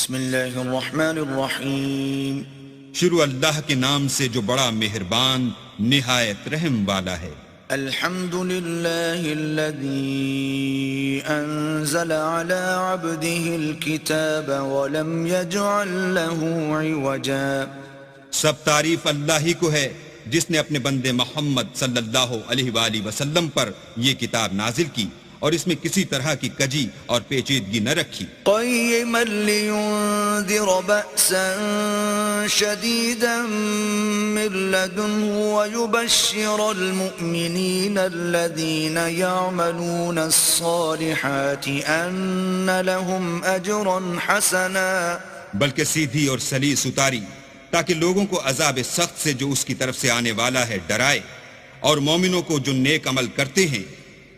بسم اللہ الرحمن الرحیم شروع اللہ کے نام سے جو بڑا مہربان نہایت رحم والا ہے۔ الحمد للہ الذی انزل على عبده الكتاب ولم يجعل له عوجا۔ سب تعریف اللہ ہی کو ہے جس نے اپنے بندے محمد صلی اللہ علیہ وآلہ وسلم پر یہ کتاب نازل کی اور اس میں کسی طرح کی کجی اور پیچیدگی نہ رکھی۔ قیما لینذر بأسا شدیدا من لدنه ویبشر المؤمنین الذین یعملون الصالحات ان لهم اجرا حسنا۔ بلکہ سیدھی اور سلیس اتاری تاکہ لوگوں کو عذاب سخت سے جو اس کی طرف سے آنے والا ہے ڈرائے، اور مومنوں کو جو نیک عمل کرتے ہیں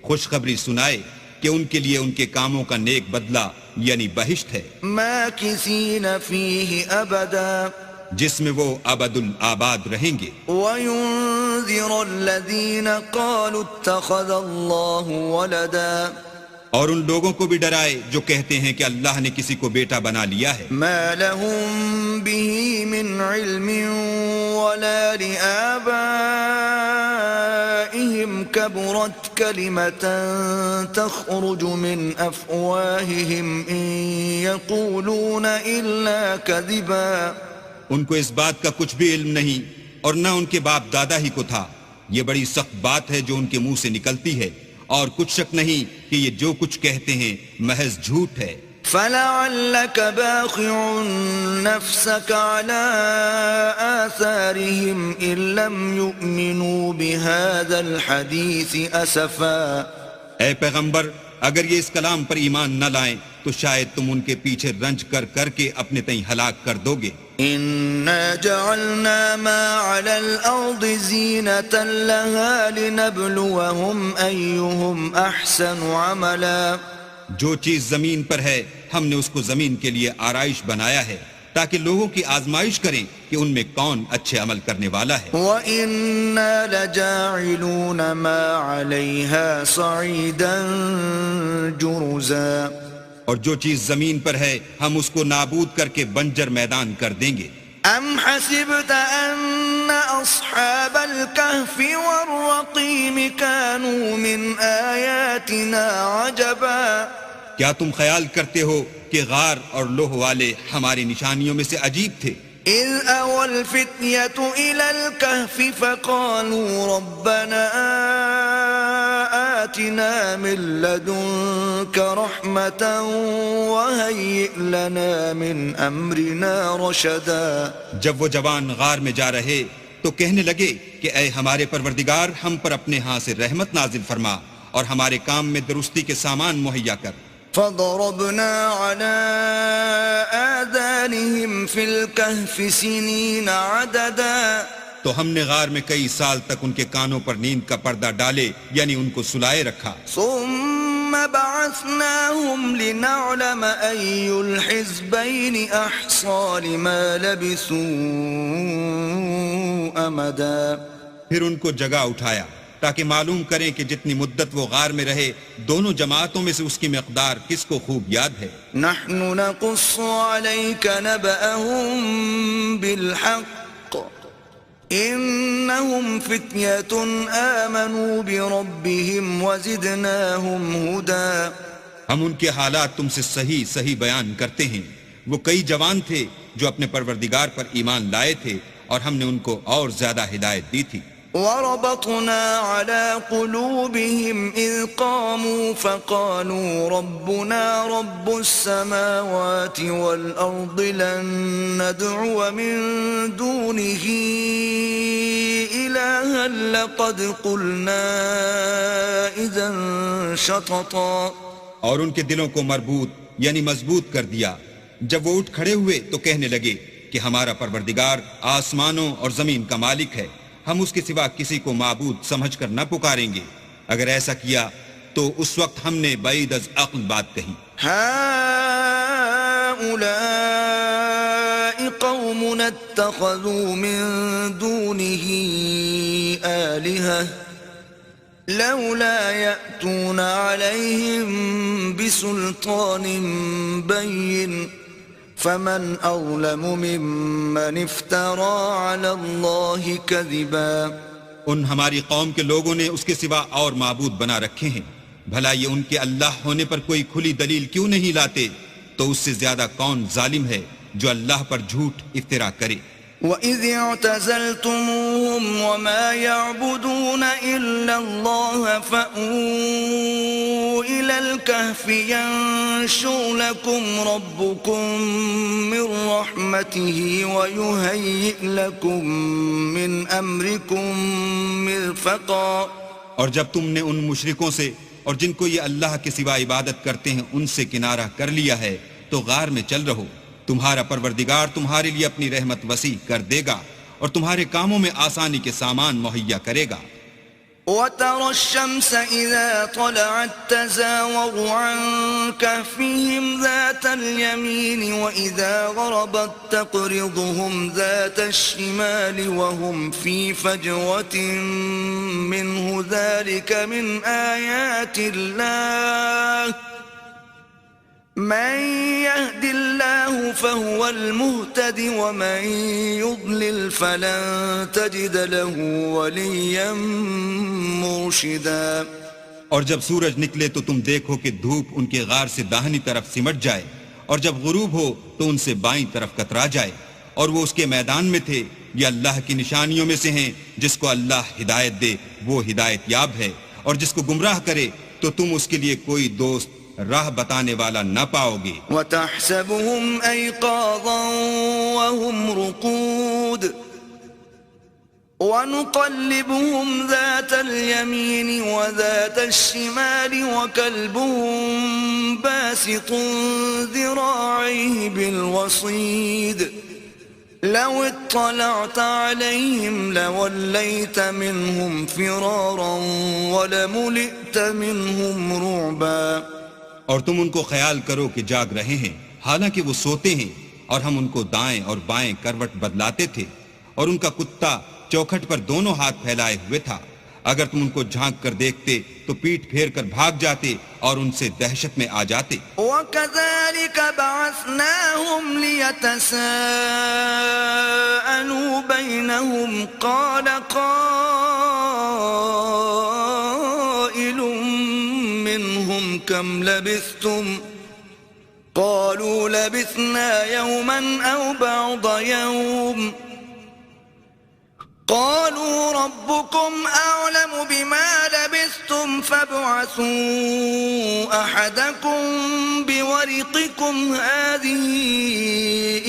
خوشخبری سنائے کہ ان کے لیے ان کے کاموں کا نیک بدلہ یعنی بہشت ہے، ماکثین فیہ ابدا، جس میں وہ ابد الآباد رہیں گے۔ وینذر الذین قالوا اتخذ اللہ ولدا، اور ان لوگوں کو بھی ڈرائے جو کہتے ہیں کہ اللہ نے کسی کو بیٹا بنا لیا ہے۔ ما لهم به من علم ولا لآبائهم كبرت كلمة تخرج من أفواههم إن يقولون إلا كذبا۔ ان کو اس بات کا کچھ بھی علم نہیں اور نہ ان کے باپ دادا ہی کو تھا، یہ بڑی سخت بات ہے جو ان کے منہ سے نکلتی ہے، اور کچھ شک نہیں کہ یہ جو کچھ کہتے ہیں محض جھوٹ ہے۔ فلعلك باخع نفسك على آثارهم إن لم يؤمنوا بهذا الحديث أسفا۔ اے پیغمبر، اگر یہ اس کلام پر ایمان نہ لائیں تو شاید تم ان کے پیچھے رنج کر کر کے اپنے تئیں ہلاک کر دو گے۔ إنا جعلنا ما على الأرض زينة لها لنبلوهم أيهم أحسن عملا۔ جو چیز زمین پر ہے ہم نے اس کو زمین کے لیے آرائش بنایا ہے تاکہ لوگوں کی آزمائش کریں کہ ان میں کون اچھے عمل کرنے والا ہے۔ وَإِنَّا لَجَاعِلُونَ مَا عَلَيْهَا صَعِيدًا جُرُزًا، اور جو چیز زمین پر ہے ہم اس کو نابود کر کے بنجر میدان کر دیں گے۔ أَمْ حَسِبْتَ أَنَّ أَصْحَابَ الْكَهْفِ وَالرَّقِيمِ كَانُوا مِنْ آيَاتِنَا عَجَبًا، کیا تم خیال کرتے ہو کہ غار اور لوہ والے ہماری نشانیوں میں سے عجیب تھے؟ إِذْ أَوَى الْفِتْيَةُ إِلَى الْكَهْفِ فَقَالُوا رَبَّنَا آتِنَا مِن لَّدُنكَ رَحْمَةً وَهَيِّئْ لَنَا مِنْ أَمْرِنَا رَشَدًا۔ جب وہ جوان غار میں جا رہے تو کہنے لگے کہ اے ہمارے پروردگار، ہم پر اپنے ہاں سے رحمت نازل فرما اور ہمارے کام میں درستی کے سامان مہیا کر۔ فضربنا على آذانهم في الكهف سنين عددا، تو ہم نے غار میں کئی سال تک ان کے کانوں پر نیند کا پردہ ڈالے یعنی ان کو سلائے رکھا۔ ثم بعثناهم لنعلم أي الحزبين أحصى لما لبثوا أمدا، پھر ان کو جگہ اٹھایا تاکہ معلوم کریں کہ جتنی مدت وہ غار میں رہے دونوں جماعتوں میں سے اس کی مقدار کس کو خوب یاد ہے۔ نحن نقص عليك نبأهم بالحق إنهم فتية آمنوا بربهم وزدناهم هدى۔ ہم ان کے حالات تم سے صحیح بیان کرتے ہیں، وہ کئی جوان تھے جو اپنے پروردگار پر ایمان لائے تھے اور ہم نے ان کو اور زیادہ ہدایت دی تھی۔ وربطنا على قلوبهم إذ قاموا فقالوا ربنا رب السماوات والأرض لن ندعو من دونه إلها لقد قلنا إذا شططا۔ اور ان کے دلوں کو مربوط یعنی مضبوط کر دیا۔ جب وہ اٹھ کھڑے ہوئے تو کہنے لگے کہ ہمارا پروردگار آسمانوں اور زمین کا مالک ہے، ہم اس کے سوا کسی کو معبود سمجھ کر نہ پکاریں گے۔ اگر ایسا کیا تو اس وقت ہم نے بعید از عقل بات کہی۔ هؤلاء قوم اتخذوا من دونه آلهة لولا يأتون عليهم بسلطان بين فمن أظلم ممن افترى على الله كذبا. ان ہماری قوم کے لوگوں نے اس کے سوا اور معبود بنا رکھے ہیں. بھلا یہ ان کے اللہ ہونے پر کوئی کھلی دلیل کیوں نہیں لاتے؟ تو اس سے زیادہ کون ظالم ہے جو اللہ پر جھوٹ افترا کرے. وَإِذِ اعْتَزَلْتُمُوهُمْ وَمَا يَعْبُدُونَ إِلَّا اللَّهَ فَأْوُوا إِلَى الْكَهْفِ يَنشُرْ لَكُمْ رَبُّكُمْ مِنْ رَحْمَتِهِ وَيُهَيِّئْ لَكُمْ مِنْ أَمْرِكُمْ مِرْفَقًا. اور جب تم نے ان مشرکوں سے اور جن کو یہ اللہ کے سوا عبادت کرتے ہیں ان سے کنارہ کر لیا ہے تو غار میں چل رہو. تمہارا پروردگار تمہارے لیے اپنی رحمت وسیع کر دے گا اور تمہارے کاموں میں آسانی کے سامان مہیا کرے گا. وَتَرَى الشَّمْسَ إِذَا طَلَعَتْ تَزَاوَرُ عَنْ كَهْفِهِمْ ذَاتَ الْيَمِينِ وَإِذَا غَرَبَتْ تَقْرِضُهُمْ ذَاتَ الشِّمَالِ وَهُمْ فِي فَجْوَةٍ مِّنْهُ ذَلِكَ مِنْ آيَاتِ اللَّهِ من يهد الله فهو المهتد ومن يضلل فلن تجد له وليا مرشدا. اور جب سورج نکلے تو تم دیکھو کہ دھوپ ان کے غار سے داہنی طرف سمٹ جائے اور جب غروب ہو تو ان سے بائیں طرف کترا جائے اور وہ اس کے میدان میں تھے. یہ اللہ کی نشانیوں میں سے ہیں. جس کو اللہ ہدایت دے وہ ہدایت یاب ہے اور جس کو گمراہ کرے تو تم اس کے لیے کوئی دوست راہ بتانے والا نہ پاؤ گے. وَتَحْسَبُهُمْ أَيْقَاظًا وَهُمْ رُقُودٌ وَنُقَلِّبُهُمْ ذَاتَ الْيَمِينِ وَذَاتَ الشِّمَالِ وَكَلْبُهُمْ بَاسِطٌ ذِرَاعَيْهِ بِالْوَصِيدِ لَوِ اطَّلَعْتَ عَلَيْهِمْ لَوَلَّيْتَ مِنْهُمْ فِرَارًا وَلَمُلِئْتَ مِنْهُمْ رُعْبًا. اور تم ان کو خیال کرو کہ جاگ رہے ہیں حالانکہ وہ سوتے ہیں اور ہم ان کو دائیں اور بائیں کروٹ بدلاتے تھے اور ان کا کتا چوکھٹ پر دونوں ہاتھ پھیلائے ہوئے تھا. اگر تم ان کو جھانک کر دیکھتے تو پیٹ پھیر کر بھاگ جاتے اور ان سے دہشت میں آ جاتے. وَكَذَلِكَ بَعَثْنَاهُمْ لِيَتَسَاءَلُوا بَيْنَهُمْ قَالَ قَائِلٌ مِّنْهُمْ كَمْ لَبِثْتُمْ قَالُوا لَبِثْنَا يَوْمًا أَوْ بَعْضَ يَوْمٍ قالوا ربكم أعلم بما لبثتم فابعثوا أحدكم بورقكم هذه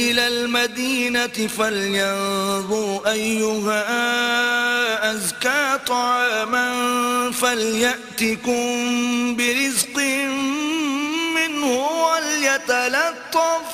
إلى المدينة فلينظر أيها أزكى طعاما فليأتكم برزق منه وليتلطف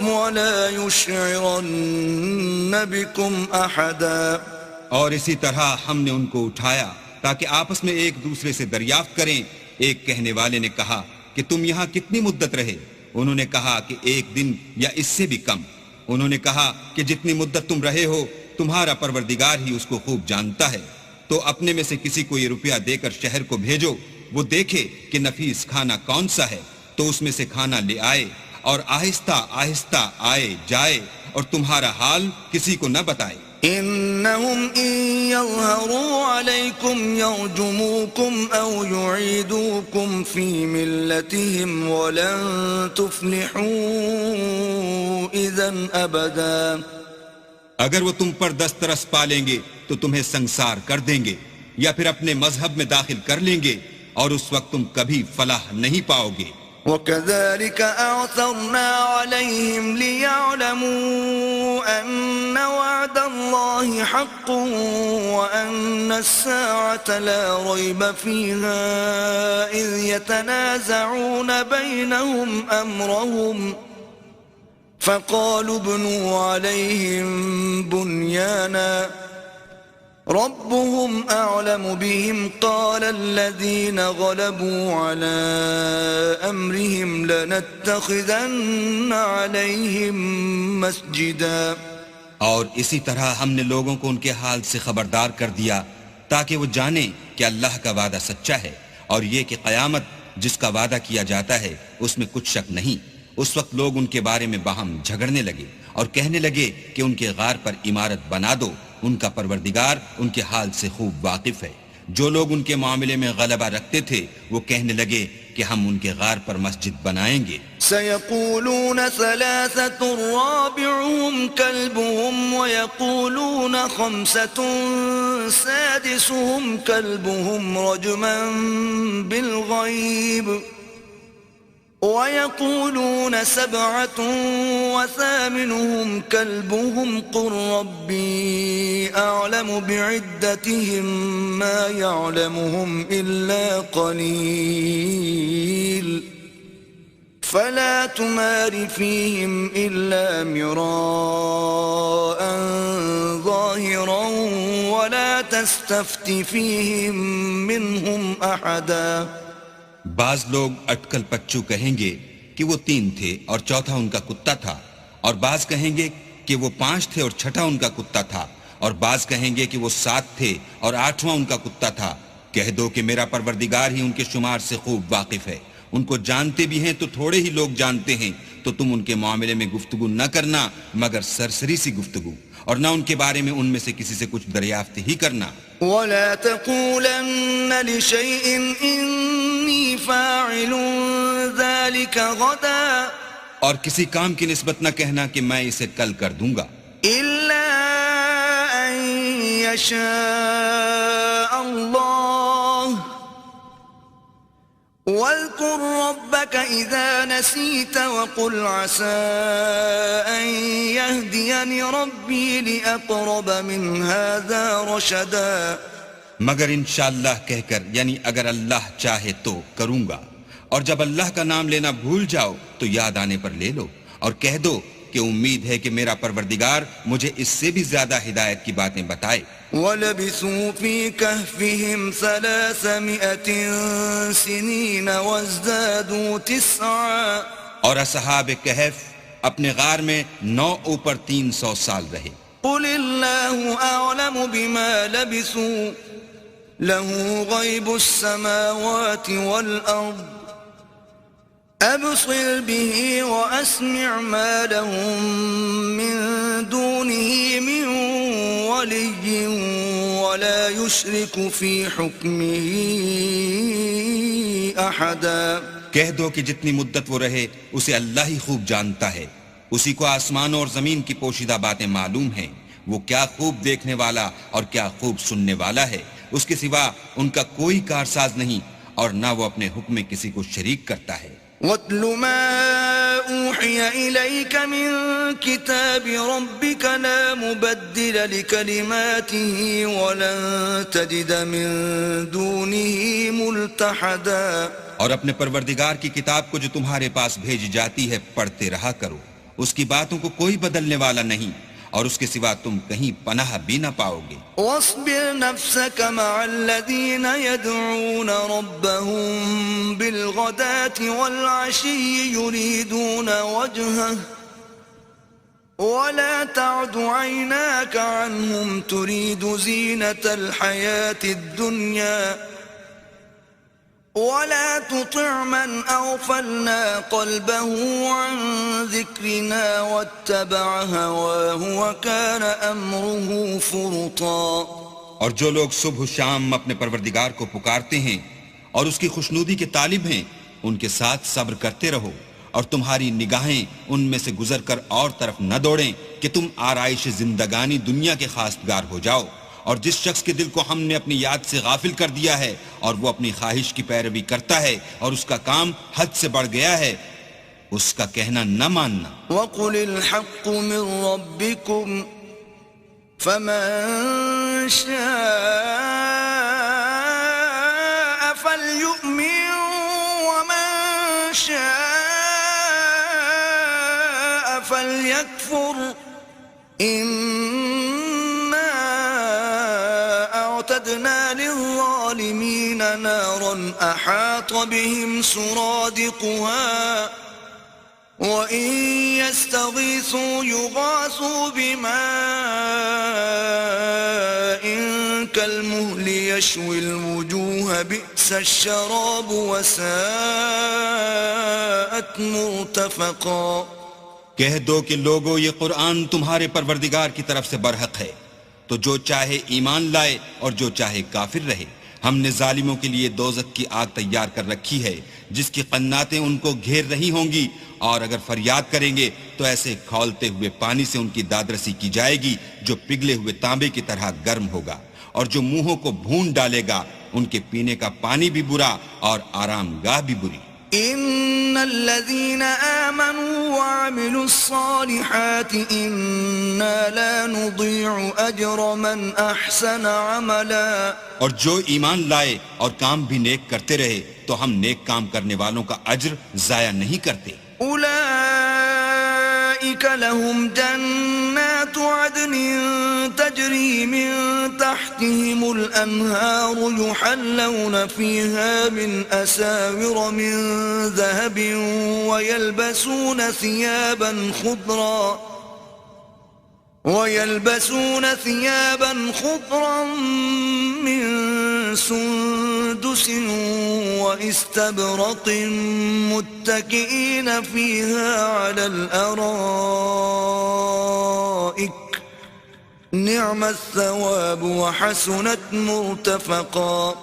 ولا يشعرن بكم أحدا. اور اسی طرح ہم نے ان کو اٹھایا تاکہ آپس میں ایک دوسرے سے دریافت کریں. ایک کہنے والے نے کہا کہ تم یہاں کتنی مدت رہے؟ انہوں نے کہا کہ ایک دن یا اس سے بھی کم. انہوں نے کہا کہ جتنی مدت تم رہے ہو تمہارا پروردگار ہی اس کو خوب جانتا ہے. تو اپنے میں سے کسی کو یہ روپیہ دے کر شہر کو بھیجو، وہ دیکھے کہ نفیس کھانا کون سا ہے تو اس میں سے کھانا لے آئے اور آہستہ آہستہ آئے جائے اور تمہارا حال کسی کو نہ بتائے. إنهم إن يظهروا عليكم يرجموكم أو يعيدوكم في ملتهم ولن تفلحوا إذن أبدا. اگر وہ تم پر دسترس پالیں گے تو تمہیں سنسار کر دیں گے یا پھر اپنے مذہب میں داخل کر لیں گے اور اس وقت تم کبھی فلاح نہیں پاؤ گے. وَكَذَلِكَ أَعْثَرْنَا عَلَيْهِمْ لِيَعْلَمُوا أَنَّ وَعْدَ اللَّهِ حَقٌّ وَأَنَّ السَّاعَةَ لَا رَيْبَ فِيهَا إِذْ يَتَنَازَعُونَ بَيْنَهُمْ أَمْرَهُمْ فَقَالُوا ابْنُوا عَلَيْهِمْ بُنْيَانًا ربهم أعلم بهم قال الذين غلبوا على أمرهم لنتخذن عليهم مسجدا. اور اسی طرح ہم نے لوگوں کو ان کے حال سے خبردار کر دیا تاکہ وہ جانیں کہ اللہ کا وعدہ سچا ہے اور یہ کہ قیامت جس کا وعدہ کیا جاتا ہے اس میں کچھ شک نہیں۔ اس وقت لوگ ان کے بارے میں باہم جھگڑنے لگے اور کہنے لگے کہ ان کے غار پر عمارت بنا دو، ان کا پروردگار ان کے حال سے خوب واقف ہے۔ جو لوگ ان کے معاملے میں غلبہ رکھتے تھے وہ کہنے لگے کہ ہم ان کے غار پر مسجد بنائیں گے۔ سيقولون ثلاثة رابعهم كلبهم ويقولون خمسة سادسهم كلبهم رجما بالغيب ويقولون سبعة وثامنهم كلبهم قل ربي أعلم بعدتهم ما يعلمهم إلا قليل فلا تمار فيهم إلا مراء ظاهرا ولا تستفت فيهم منهم أحدا۔ بعض لوگ اٹکل پچو کہیں گے کہ وہ 3 تھے اور چوتھا ان کا کتا تھا، اور بعض کہیں گے کہ وہ 5 تھے اور چھٹا ان کا کتا تھا، اور بعض کہیں گے کہ وہ 7 تھے اور 8واں ان کا کتا تھا۔ کہہ دو کہ میرا پروردگار ہی ان کے شمار سے خوب واقف ہے، ان کو جانتے بھی ہیں تو تھوڑے ہی لوگ جانتے ہیں، تو تم ان کے معاملے میں گفتگو نہ کرنا مگر سرسری سی گفتگو، اور نہ ان کے بارے میں ان میں سے کسی سے کچھ دریافت ہی کرنا۔ ولا تقولن لشيء إني فاعل ذلك غدا، اور کسی کام کی نسبت نہ کہنا کہ میں اسے کل کر دوں گا، إلا أن يشاء الله، واذكر ربك إذا نسيت وقل عسى أن يهديني ربي لأقرب من هذا رشدا۔ مگر انشاءاللہ کہہ کر، یعنی اگر اللہ چاہے تو کروں گا، اور جب اللہ کا نام لینا بھول جاؤ تو یاد آنے پر لے لو، اور کہہ دو کہ امید ہے کہ میرا پروردگار مجھے اس سے بھی زیادہ ہدایت کی باتیں بتائے۔ وَلَبِثُوا فِي كَهْفِهِمْ 300 سِنِينَ وَازْدَادُوا 9، اور اصحاب کہف اپنے غار میں 9 اوپر 300 سال رہے۔ قُلِ اللَّهُ أَعْلَمُ بِمَا لَبِثُوا لَهُ غَيْبُ السَّمَاوَاتِ وَالْأَرْضِ أَبْصِرْ بِهِ وَأَسْمِعْ مَا لَهُم مِّن دُونِهِ مِن وَلِيٍّ وَلَا يُشْرِكُ فِي حُكْمِهِ أَحَدًا۔ کہہ دو کہ جتنی مدت وہ رہے اسے اللہ ہی خوب جانتا ہے، اسی کو آسمانوں اور زمین کی پوشیدہ باتیں معلوم ہیں، وہ کیا خوب دیکھنے والا اور کیا خوب سننے والا ہے، اس کے سوا ان کا کوئی کارساز نہیں، اور نہ وہ اپنے حکم میں کسی کو شریک کرتا ہے۔ وَاتْلُ مَا أُوحِيَ إِلَيْكَ مِن كِتَابِ رَبِّكَ لَا مُبَدِّلَ لِكَلِمَاتِهِ وَلَن تَجِدَ مِن دُونِهِ مُلْتَحَدًا۔ اور اپنے پروردگار کی کتاب کو جو تمہارے پاس بھیجی جاتی ہے پڑھتے رہا کرو، اس کی باتوں کو کوئی بدلنے والا نہیں، اور اس کے سوا تم کہیں پناہ بھی نہ پاؤ گے۔ واصبر نفسك مع الذين يدعون ربهم بالغداة والعشي يريدون وجهه ولا تعد عيناك عنهم تريد زينة الحياة الدنيا ولا تطع من أغفلنا قلبه عن ذكرنا واتبع هواه وكان أمره فرطا۔ اور جو لوگ صبح و شام اپنے پروردگار کو پکارتے ہیں اور اس کی خوشنودی کے طالب ہیں، ان کے ساتھ صبر کرتے رہو، اور تمہاری نگاہیں ان میں سے گزر کر اور طرف نہ دوڑیں کہ تم آرائش زندگانی دنیا کے خواستگار ہو جاؤ۔ اور جس شخص کے دل کو ہم نے اپنی یاد سے غافل کر دیا ہے اور وہ اپنی خواہش کی پیروی کرتا ہے اور اس کا کام حد سے بڑھ گیا ہے، اس کا کہنا نہ ماننا۔ وَقُلِ الْحَقُّ مِن رَبِّكُمْ فَمَن شَاءَ فَلْيُؤْمِن وَمَن شَاءَ فَلْيَكْفُرْ أعتدنا للظالمين نارا أحاط بهم سرادقها وإن يستغيثوا يغاثوا بماء كالمهل يشوي الوجوه بئس بئس الشراب وساءت مرتفقا. کہہ دو کہ لوگو یہ قرآن تمہارے پروردگار کی طرف سے برحق ہے، تو جو چاہے ایمان لائے اور جو چاہے کافر رہے. ہم نے ظالموں کے لیے دوزخ کی آگ تیار کر رکھی ہے جس کی قناتیں ان کو گھیر رہی ہوں گی، اور اگر فریاد کریں گے تو ایسے کھولتے ہوئے پانی سے ان کی دادرسی کی جائے گی جو پگھلے ہوئے تانبے کی طرح گرم ہوگا، اور جو منہوں کو بھون ڈالے گا ان کے پینے کا پانی بھی برا اور آرام گاہ بھی بری. ان الذين آمنوا وعملوا الصالحات انا لا نضيع اجر من احسن عملا. اور جو ایمان لائے اور کام بھی نیک کرتے رہے تو ہم نیک کام کرنے والوں کا اجر ضائع نہیں کرتے. اولئك لهم جنات عدن تجري من تحتهم الانهار يحلون فيها من اساور من ذهب ويلبسون ثيابا خضرا من سندس واستبرق متكئين فيها على الارائك نعم الثواب وحسنت مرتفقا.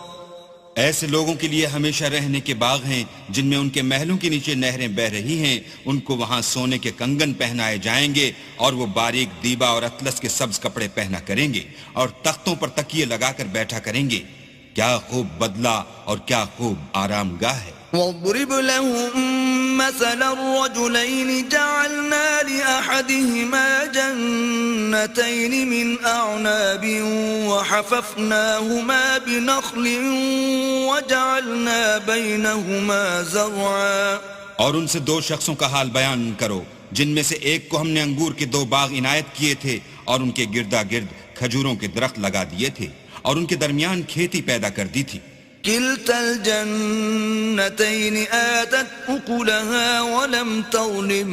ایسے لوگوں کے لیے ہمیشہ رہنے کے باغ ہیں جن میں ان کے محلوں کے نیچے نہریں بہ رہی ہیں. ان کو وہاں سونے کے کنگن پہنائے جائیں گے اور وہ باریک دیبا اور اطلس کے سبز کپڑے پہنا کریں گے اور تختوں پر تکیے لگا کر بیٹھا کریں گے. کیا خوب بدلہ اور کیا خوب آرام گاہ ہے. واضرب لهم مثل الرجلين جعلنا لأحدهما جنتين من أعناب وحففناهما بنخل وجعلنا بينهما زرعا. اور ان سے دو شخصوں کا حال بیان کرو جن میں سے ایک کو ہم نے انگور کے 2 باغ عنایت کیے تھے اور ان کے گردا گرد کھجوروں کے درخت لگا دیے تھے اور ان کے درمیان کھیتی پیدا کر دی تھی. كلتا الجنتين آتت أكلها ولم تظلم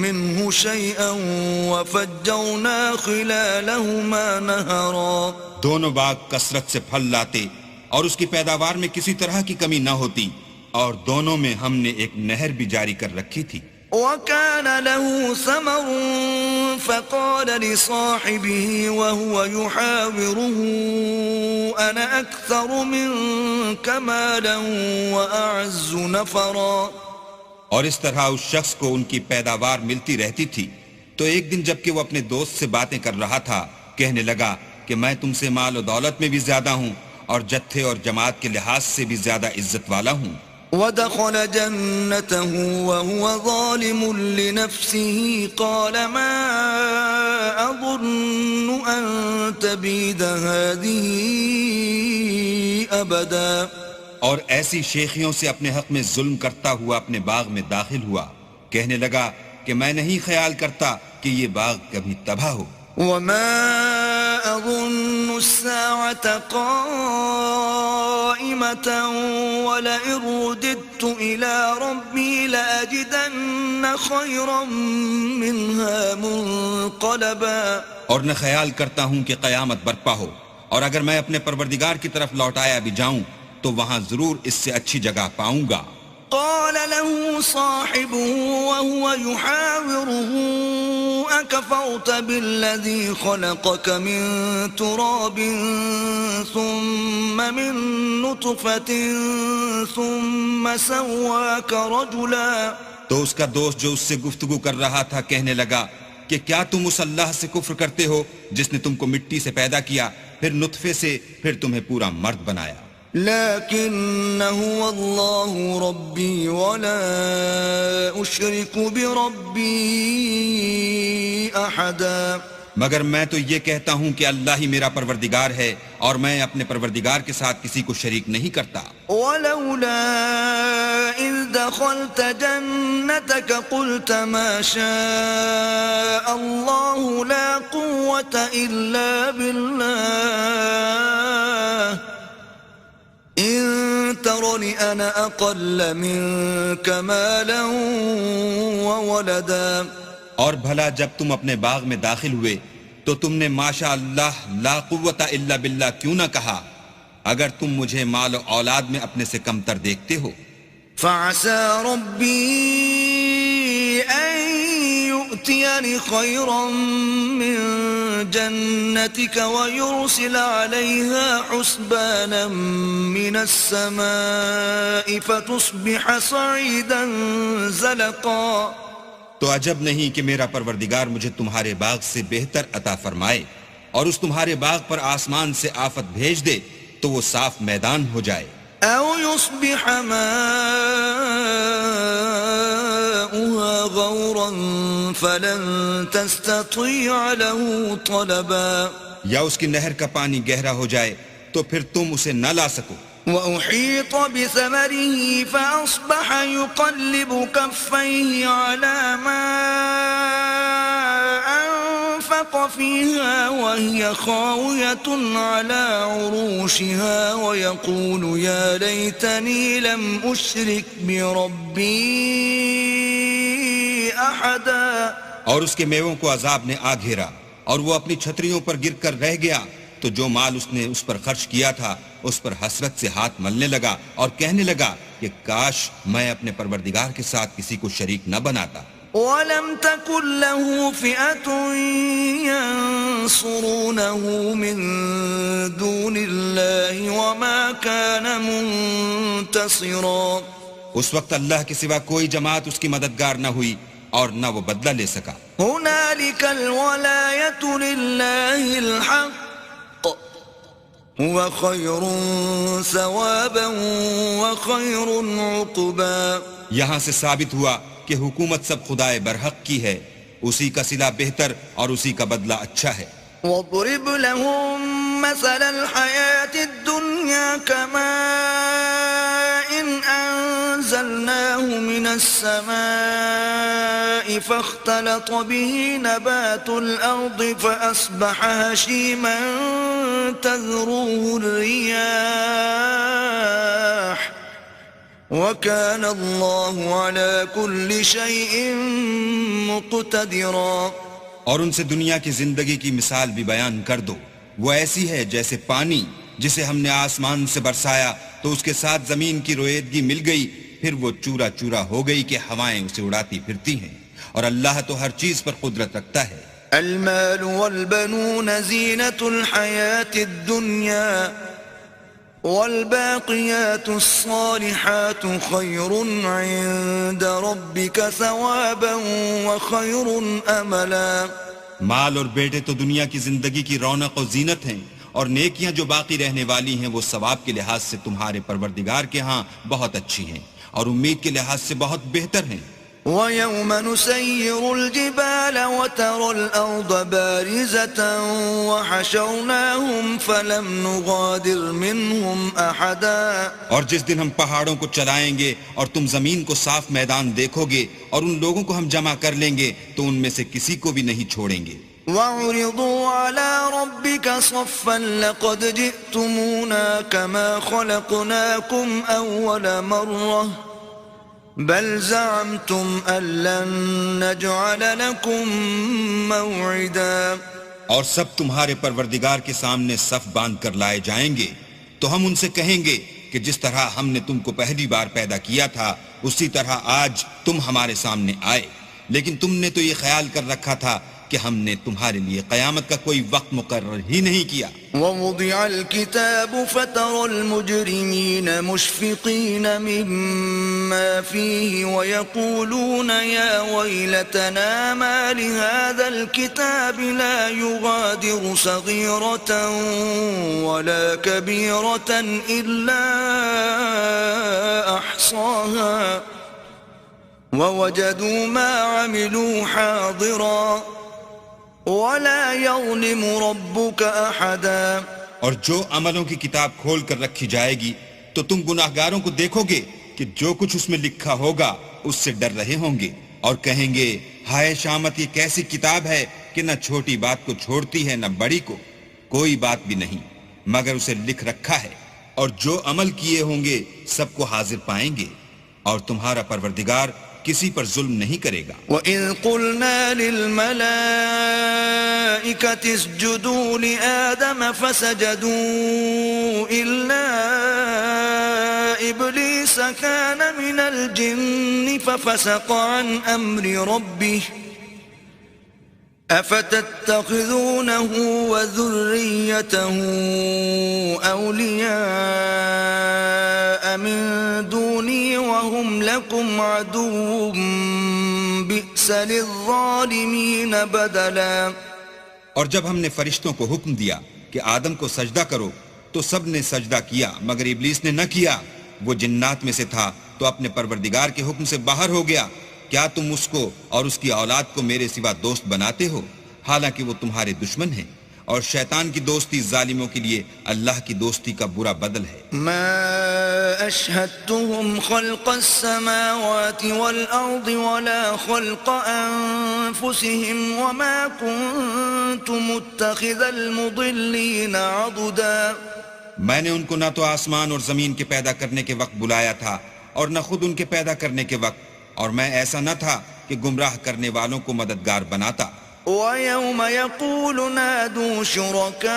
منه شيئا وفجرنا خلالهما نهرا. دونوں باغ کثرت سے پھل لاتے اور اس کی پیداوار میں کسی طرح کی کمی نہ ہوتی، اور دونوں میں ہم نے ایک نہر بھی جاری کر رکھی تھی. وكان له ثمر فقال لصاحبه وهو يحاوره أنا أكثر منك مالا وأعز نفرا. اور اس طرح اس شخص کو ان کی پیداوار ملتی رہتی تھی، تو ایک دن جب کہ وہ اپنے دوست سے باتیں کر رہا تھا کہنے لگا کہ میں تم سے مال و دولت میں بھی زیادہ ہوں اور جتھے اور جماعت کے لحاظ سے بھی زیادہ عزت والا ہوں. ودخل جنته وهو ظالم لنفسه قال ما أظن أن تبيد هذه أبدا. اور ایسی شیخیوں سے اپنے حق میں ظلم کرتا ہوا اپنے باغ میں داخل ہوا، کہنے لگا کہ میں نہیں خیال کرتا کہ یہ باغ کبھی تباہ ہو. وما أظن الساعة قائمة ولئن رددت إلى ربي لأجدن خيرا منها منقلبا. اور نہ خیال کرتا ہوں کہ قیامت برپا ہو، اور اگر میں اپنے پروردگار کی طرف لوٹایا بھی جاؤں تو وہاں ضرور اس سے اچھی جگہ پاؤں گا. قال له صاحبه وهو يحاوره أكفرت بالذي خلقك من تراب ثم من نطفة ثم سواك رجلا. تو اس کا دوست جو اس سے گفتگو کر رہا تھا کہنے لگا کہ کیا تم اس اللہ سے کفر کرتے ہو جس نے تم کو مٹی سے پیدا کیا، پھر نطفے سے، پھر تمہیں پورا مرد بنایا. لكن هو الله ربي ولا أشرك بربي أحدا. مگر میں تو یہ کہتا ہوں کہ اللہ ہی میرا پروردگار ہے اور میں اپنے پروردگار کے ساتھ کسی کو شریک نہیں کرتا. ولولا إذ دخلت جنتك قلت ما شاء الله لا قوة إلا بالله إن ترني أنا أقل منك مالا وولدا. اور بھلا جب تم اپنے باغ میں داخل ہوئے تو تم نے ماشاء اللہ لا قوت الا باللہ کیوں نہ کہا؟ اگر تم مجھے مال و اولاد میں اپنے سے کمتر دیکھتے ہو. فعسى ربي أن يؤتيني خيرا من جنتك ويرسل عليها حسبانا من السماء فتصبح صعيدا زلقا. تو عجب نہیں کہ میرا پروردگار مجھے تمہارے باغ سے بہتر عطا فرمائے اور اس تمہارے باغ پر آسمان سے آفت بھیج دے تو وہ صاف میدان ہو جائے. أو يصبح ماؤها غورا فلن تستطيع له طلبا. یا اس کی نہر کا پانی گہرا ہو جائے تو پھر تم اسے نہ لا سکو. وأحيط بثمره فأصبح يقلب كفيه على ما أنفق فيها وهي خاوية على عروشها ويقول يا ليتني لم أشرك بربي أحدا. اور اس کے میووں کو عذاب نے آ گھیرا اور وہ اپنی چھتریوں پر گر کر رہ گیا تو جو مال اس نے اس پر خرچ کیا تھا اس پر حسرت سے ہاتھ ملنے لگا اور کہنے لگا کہ کاش میں اپنے پروردگار کے ساتھ کسی کو شریک نہ بناتا. وَلَمْ تَكُنْ لَهُ فِئَةٌ يَنصُرُونَهُ مِن دُونِ اللَّهِ وَمَا كَانَ مُنتَصِرًا. اس وقت اللہ کے سوا کوئی جماعت اس کی مددگار نہ ہوئی اور نہ وہ بدلہ لے سکا. هُنَالِكَ الْوَلَایَةُ لِلَّهِ الْحَقِّ هُوَ خَيْرٌ ثَوَابًا وَخَيْرٌ عُقْبًا. یہاں سے ثابت ہوا کہ حکومت سب خدائے برحق کی ہے، اسی کا صلہ بہتر اور اسی کا بدلہ اچھا ہے. وَاضْرِبْ لَهُم مَّثَلَ الْحَيَاةِ الدُّنْيَا كَمَاءٍ أَنزَلْنَاهُ مِنَ السَّمَاءِ فَاخْتَلَطَ بِهِ نَبَاتُ الْأَرْضِ فَأَصْبَحَ هَشِيمًا تَذْرُوهُ الرِّيَاحُ وَكَانَ اللَّهُ عَلَى كُلِّ شَيْءٍ مُقْتَدِرًا. اور ان سے دنیا کی زندگی کی مثال بھی بیان کر دو. وہ ایسی ہے جیسے پانی جسے ہم نے آسمان سے برسایا تو اس کے ساتھ زمین کی رویدگی مل گئی، پھر وہ چورا چورا ہو گئی کہ ہوائیں اسے اڑاتی پھرتی ہیں، اور اللہ تو ہر چیز پر قدرت رکھتا ہے. المال والبنون زينة الحياة الدنيا والباقيات الصالحات خير عند ربك ثوابا وخير أملا. مال اور بیٹے تو دنیا کی زندگی کی رونق و زینت ہیں، اور نیکیاں جو باقی رہنے والی ہیں وہ ثواب کے لحاظ سے تمہارے پروردگار کے ہاں بہت اچھی ہیں اور امید کے لحاظ سے بہت بہتر ہیں. وَيَوْمَ نُسَيِّرُ الْجِبَالَ وَتَرَى الْأَرْضَ بَارِزَةً وَحَشَرْنَاهُمْ فَلَمْ نُغَادِرْ مِنْهُمْ أَحَدًا. اور جس دن ہم پہاڑوں کو چلائیں گے اور تم زمین کو صاف میدان دیکھو گے اور ان لوگوں کو ہم جمع کر لیں گے تو ان میں سے کسی کو بھی نہیں چھوڑیں گے. وَعُرِضُوا عَلَى رَبِّكَ صَفًّا لَقَدْ جِئْتُمُونَا كَمَا خَلَقْنَاكُمْ أَوَّلَ مَرَّةٍ بل زعمتم أن لن نجعل لكم موعدا. اور سب تمہارے پروردگار کے سامنے صف باندھ کر لائے جائیں گے تو ہم ان سے کہیں گے کہ جس طرح ہم نے تم کو پہلی بار پیدا کیا تھا اسی طرح آج تم ہمارے سامنے آئے، لیکن تم نے تو یہ خیال کر رکھا تھا کہ ہم نے تمہارے لیے قیامت کا کوئی وقت مقرر ہی نہیں کیا. ووضع الكتاب فترى المجرمين مشفقين مما فيه ويقولون يا ويلتنا ما لهذا الكتاب لا يغادر صغيرة ولا كبيرة إلا أحصاها ووجدوا ما عملوا حاضرا وَلَا يَظْلِمُ رَبُّكَ أَحَدًا. اور جو عملوں کی کتاب کھول کر رکھی جائے گی تو تم گناہگاروں کو دیکھو گے کہ جو کچھ اس میں لکھا ہوگا اس سے ڈر رہے ہوں گے اور کہیں گے ہائے شامت یہ کیسی کتاب ہے کہ نہ چھوٹی بات کو چھوڑتی ہے نہ بڑی کو، کوئی بات بھی نہیں مگر اسے لکھ رکھا ہے، اور جو عمل کیے ہوں گے سب کو حاضر پائیں گے. اور تمہارا پروردگار کسی پر ظلم نہیں کرے گا۔ وَإِذْ قُلْنَا لِلْمَلَائِكَةِ اسْجُدُوا لِآدَمَ فَسَجَدُوا إِلَّا إِبْلِيسَ كَانَ مِنَ الْجِنِّ فَفَسَقَ عَنْ أَمْرِ رَبِّهِ أَفَتَتَّخِذُونَهُ وَذُرِّيَّتَهُ أَوْلِيَاءَ مِن دُونِي وَهُمْ لَكُمْ عَدُوٌّ بِئْسَ لِلظَّالِمِينَ بَدَلًا۔ اور جب ہم نے فرشتوں کو حکم دیا کہ آدم کو سجدہ کرو تو سب نے سجدہ کیا مگر ابلیس نے نہ کیا، وہ جنات میں سے تھا تو اپنے پروردگار کے حکم سے باہر ہو گیا۔ کیا تم اس کو اور اس کی اولاد کو میرے سوا دوست بناتے ہو، حالانکہ وہ تمہارے دشمن ہیں، اور شیطان کی دوستی ظالموں کے لیے اللہ کی دوستی کا برا بدل ہے۔ ما أشهدتهم خلق السماوات والأرض ولا خلق أنفسهم وما كنت متخذ المضلين عضدا۔ میں نے ان کو نہ تو آسمان اور زمین کے پیدا کرنے کے وقت بلایا تھا اور نہ خود ان کے پیدا کرنے کے وقت، اور میں ایسا نہ تھا کہ گمراہ کرنے والوں کو مددگار بناتا۔ وَيَوْمَ يَقُولُ نَادُوا شُرَكَائِيَ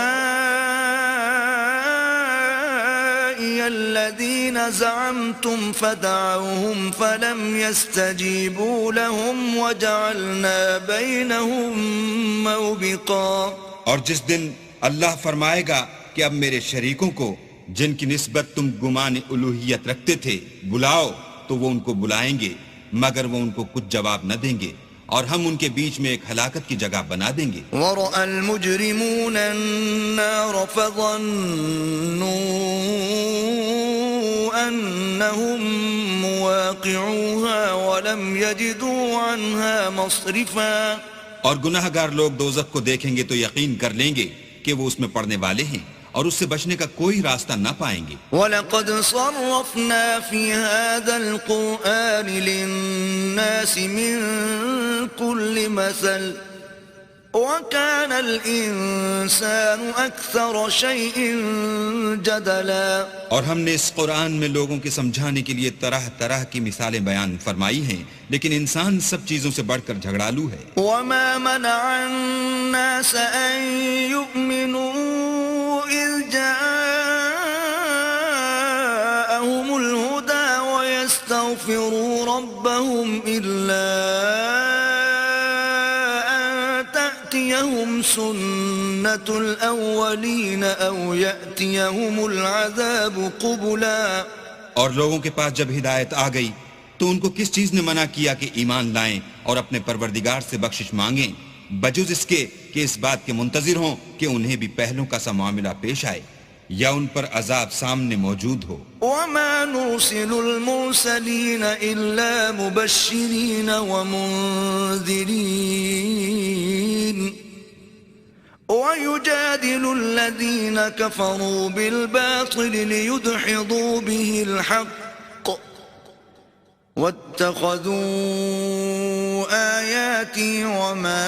الَّذِينَ زَعَمْتُمْ فَدَعَوْهُمْ فَلَمْ يَسْتَجِيبُوا لَهُمْ وَجَعَلْنَا بَيْنَهُمْ مَوْبِقًا۔ اور جس دن اللہ فرمائے گا کہ اب میرے شریکوں کو جن کی نسبت تم گمان الوہیت رکھتے تھے بلاؤ، تو وہ ان کو بلائیں گے مگر وہ ان کو کچھ جواب نہ دیں گے، اور ہم ان کے بیچ میں ایک ہلاکت کی جگہ بنا دیں گے۔ وَرَأَى الْمُجْرِمُونَ النَّارَ فَظَنُّوا أَنَّهُمْ مُوَاقِعُوهَا وَلَمْ يَجِدُوا عَنْهَا مَصْرِفًا۔ اور گناہ گار لوگ دوزخ کو دیکھیں گے تو یقین کر لیں گے کہ وہ اس میں پڑنے والے ہیں، اور اس سے بچنے کا کوئی راستہ نہ پائیں گے۔ وَلَقَدْ صَرَّفْنَا فِي هَذَا الْقُرْآنِ لِلنَّاسِ مِنْ كُلِّ مَثَلٍ وَكَانَ الْإِنسَانُ أَكْثَرَ شَيْءٍ جَدَلًا۔ اور ہم نے اس قرآن میں لوگوں کے سمجھانے کے لیے طرح طرح کی مثالیں بیان فرمائی ہیں، لیکن انسان سب چیزوں سے بڑھ کر جھگڑالو ہے۔ وَمَا مَنَعَ النَّاسَ أَن يُؤْمِنُوا إِذْ جَاءَهُمُ الْهُدَى وَيَسْتَغْفِرُوا رَبَّهُمْ إِلَّا أَن تَأْتِيَهُمْ سُنَّةُ الْأَوَّلِينَ أَوْ يَأْتِيَهُمُ الْعَذَابُ قُبُلًا۔ اور لوگوں کے پاس جب ہدایت آ گئی تو ان کو کس چیز نے منع کیا کہ ایمان لائیں اور اپنے پروردگار سے بخشش مانگیں، بجز اس کے کہ اس بات کے منتظر ہوں کہ انہیں بھی پہلوں کا سا معاملہ پیش آئے یا ان پر عذاب سامنے موجود ہو۔ وَمَا نُرْسِلُ الْمُرْسَلِينَ إِلَّا مُبَشِّرِينَ وَمُنذِرِينَ وَيُجَادِلُ الَّذِينَ كَفَرُوا بِالْبَاطِلِ لِيُدْحِضُوا بِهِ الْحَقَّ وَاتَّخَذُوا آيَاتِي وَمَا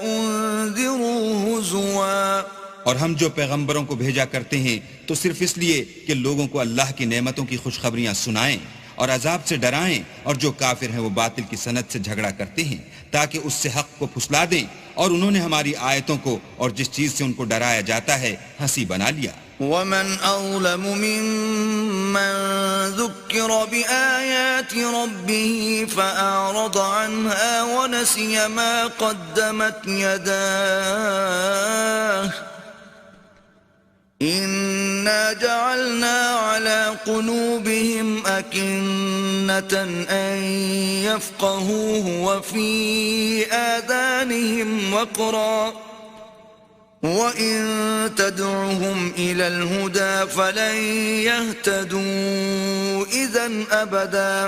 أُنذِرُوا هُزُوًا۔ اور ہم جو پیغمبروں کو بھیجا کرتے ہیں تو صرف اس لیے کہ لوگوں کو اللہ کی نعمتوں کی خوشخبریاں سنائیں اور عذاب سے ڈرائیں، اور جو کافر ہیں وہ باطل کی سند سے جھگڑا کرتے ہیں تاکہ اس سے حق کو پھسلا دیں، اور انہوں نے ہماری آیتوں کو اور جس چیز سے ان کو ڈرایا جاتا ہے ہنسی بنا لیا۔ وَمَنْ أَظْلَمُ مِمَّنْ ذُكِّرَ بِآيَاتِ رَبِّهِ فَأَعْرَضَ عَنْهَا وَنَسِيَ مَا قَدَّمَتْ يَدَاهُ إِنَّا جَعَلْنَا عَلَى قُلُوبِهِمْ أَكِنَّةً أَن يَفْقَهُوهُ وَفِي آذَانِهِمْ وَقْرًا وَإِن تَدْعُهُمْ إِلَى الْهُدَى فَلَن يَهْتَدُوا إِذًا أَبَدًا۔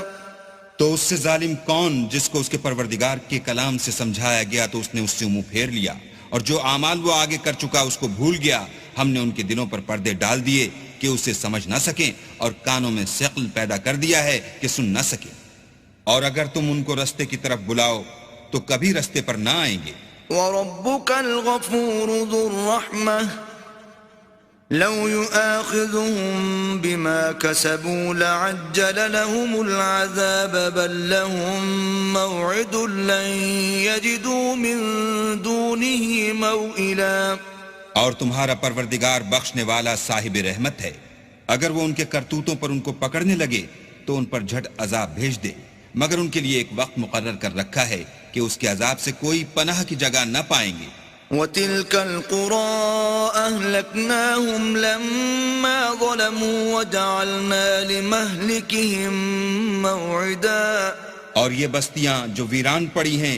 تو اس سے ظالم کون جس کو اس کے پروردگار کے کلام سے سمجھایا گیا تو اس نے اس سے منہ پھیر لیا، اور جو اعمال وہ آگے کر چکا اس کو بھول گیا۔ ہم نے ان کے دلوں پر پردے ڈال دیے کہ اسے سمجھ نہ سکیں، اور کانوں میں ثقل پیدا کر دیا ہے کہ سن نہ سکیں، اور اگر تم ان کو رستے کی طرف بلاؤ تو کبھی رستے پر نہ آئیں گے۔ وَرَبُّكَ الْغَفُورُ ذُو الرَّحْمَةِ لو يؤاخذهم بما كسبوا لعجل لهم العذاب بل لهم موعد لن يجدوا من دونه موئلا. اور تمہارا پروردگار بخشنے والا صاحب رحمت ہے، اگر وہ ان کے کرتوتوں پر ان کو پکڑنے لگے تو ان پر جھٹ عذاب بھیج دے، مگر ان کے لیے ایک وقت مقرر کر رکھا ہے کہ اس کے عذاب سے کوئی پناہ کی جگہ نہ پائیں گے. وَتِلْكَ الْقُرَىٰ أَهْلَكْنَاهُمْ لَمَّا ظَلَمُوا وَجَعَلْنَا لِمَهْلِكِهِمْ مَوْعِدًا. اور یہ بستیاں جو ویران پڑی ہیں،